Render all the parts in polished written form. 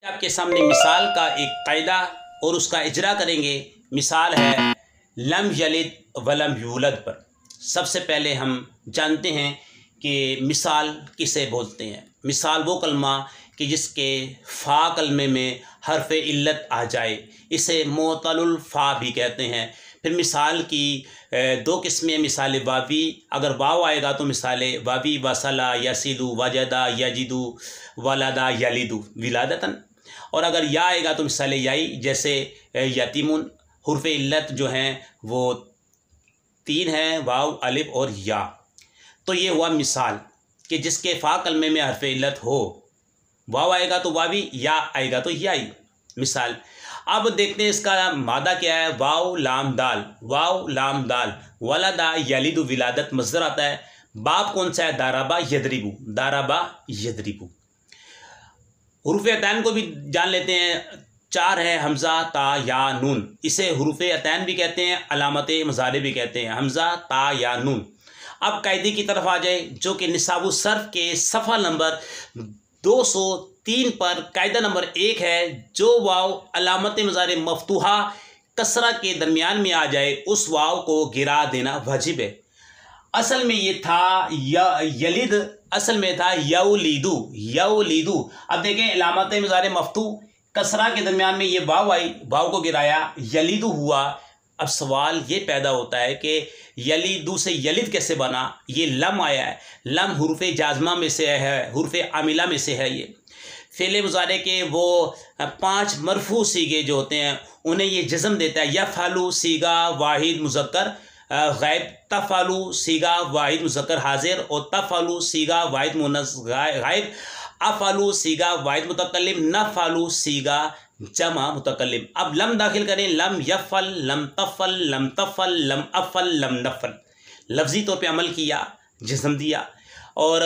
आपके सामने मिसाल का एक कायदा और उसका इजरा करेंगे। मिसाल है लम यलिद वलम यूलद पर। सबसे पहले हम जानते हैं कि मिसाल किसे बोलते हैं। मिसाल वो कलमा कि जिसके फ़ा कलमे में हरफ इल्लत आ जाए, इसे मोतलुल फ़ा भी कहते हैं। फिर मिसाल की दो किस्में, मिसाल वावी, अगर वाव आएगा तो मिसाल वावी वसला यसिदु वजदा यजिदु वलदा यलिदु विलादतन, और अगर या आएगा तो मिसाल याई, जैसे यतीमुन। हुर्फ इल्लत जो हैं वो 3 हैं, वाव अलिफ और या। तो ये हुआ मिसाल कि जिसके फ़ा कलमे में हरफ इल्लत हो, वाव आएगा तो वावी, या आएगा तो याई। मिसाल अब देखते हैं इसका मादा क्या है। वाव लाम दाल, वाव लाम दाल, वलदा यलिदु विलादत मज़दर आता है। बाप कौन सा है? दाराबा यदरिबु, दाराबा यदरिबु। हुरूफ अतैन को भी जान लेते हैं। 4 है, हमज़ा ता या नून। इसे हुरूफ अतैन भी कहते हैं, अलामत मज़ारे भी कहते हैं, हमज़ा ता या नून। अब कायदे की तरफ आ जाए, जो कि निसाबु सर्फ के सफ़ा नंबर 203 पर कायदा नंबर 1 है। जो वाव अलामत मज़ारे मफ्तूहा कसरा के दरमियान में आ जाए, उस वाव को गिरा देना वाजिब है। असल में ये था यलिद, असल में था यौलीदु, यौलीदु। अब देखें, अलामत मज़ारे मफ्तू कसरा के दरमियान में ये वाव आई, वाव को गिराया, यलिदु हुआ। अब सवाल ये पैदा होता है कि यलीदु से यलिद कैसे बना? ये लम आया है, लम हुरूफ जाज़मा में से है, हुरूफ आमिला में से है। ये फ़ेल मुज़ारे के वो 5 मरफू सीगे जो होते हैं उन्हें ये जज़म देता है। यफ़अलु सीगा वाहिद मुज़क्कर गैब, तफ़अलु सीगा वाहिद मुज़क्कर हाजिर, और तफ़अलु सीगा वाहिद मुअन्नस गैब, अफ़अलु सीगा वाहिद मुतकल्लिम, नफ़अलु सीगा जमा मुतकल्लिम। अब लम दाखिल करें, लम यफ़ल, लम तफ़ल, लम तफ़ल, लम अफ़ल, लम नफ़ल। लफ्ज़ी तौर पे अमल किया, जिस्म दिया। और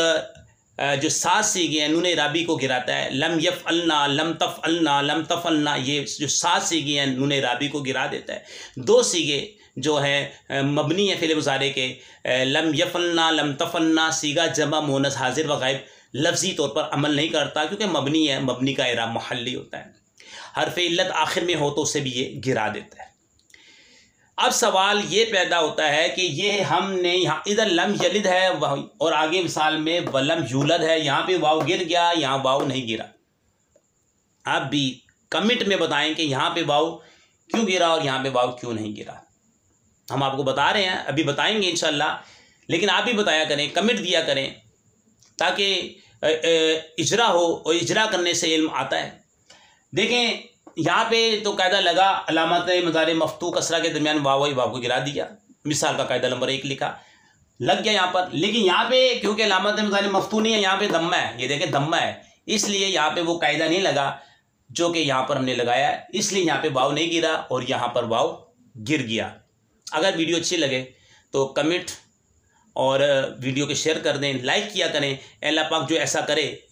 जो 7 सीगे हैं, नून राबी को गिराता है। लम यफ़अलना, लम तफ़अलना, लम तफ़अलना, ये जो 7 सीगे हैं नून राबी को गिरा देता है। 2 सीगे जो हैं मबनी है फ़ेल मुज़ारे के, लम यफ़अलना, लम तफ़अलना, सीगा जमा मुअन्नस हाजिर व गैब, लफ्ज़ी तौर पर अमल नहीं करता क्योंकि मबनी है, मबनी का इराब महल्ली होता है। हरफ इल्लत आखिर में हो तो उसे भी ये गिरा देता है। अब सवाल ये पैदा होता है कि ये हमने यहाँ इधर लम यलिद है और आगे मिसाल में वलम यूलद है, यहाँ पे वाव गिर गया, यहाँ वाव नहीं गिरा। आप भी कमेंट में बताएं कि यहाँ पे वाव क्यों गिरा और यहाँ पे वाव क्यों नहीं गिरा। हम आपको बता रहे हैं, अभी बताएंगे इंशाल्लाह, लेकिन आप भी बताया करें, कमेंट दिया करें, ताकि इजरा हो, और इजरा करने से इल्म आता है। देखें, यहाँ पे तो कायदा लगा, अलामत मज़ारे मफ्तू कसरा के दरमियान वाव आई, वाव को गिरा दिया। मिसाल का कायदा नंबर 1 लिखा, लग गया यहाँ पर। लेकिन यहाँ पे क्योंकि अलामत मज़ारे मफ्तू नहीं है, यहाँ पे दम्मा है, ये देखें दम्मा है, इसलिए यहाँ पे वो कायदा नहीं लगा जो कि यहाँ पर हमने लगाया है, इसलिए यहाँ पे वाव नहीं गिरा और यहाँ पर वाव गिर गया। अगर वीडियो अच्छी लगे तो कमेंट और वीडियो को शेयर कर दें, लाइक किया करें। अल्लाह पाक जो ऐसा करे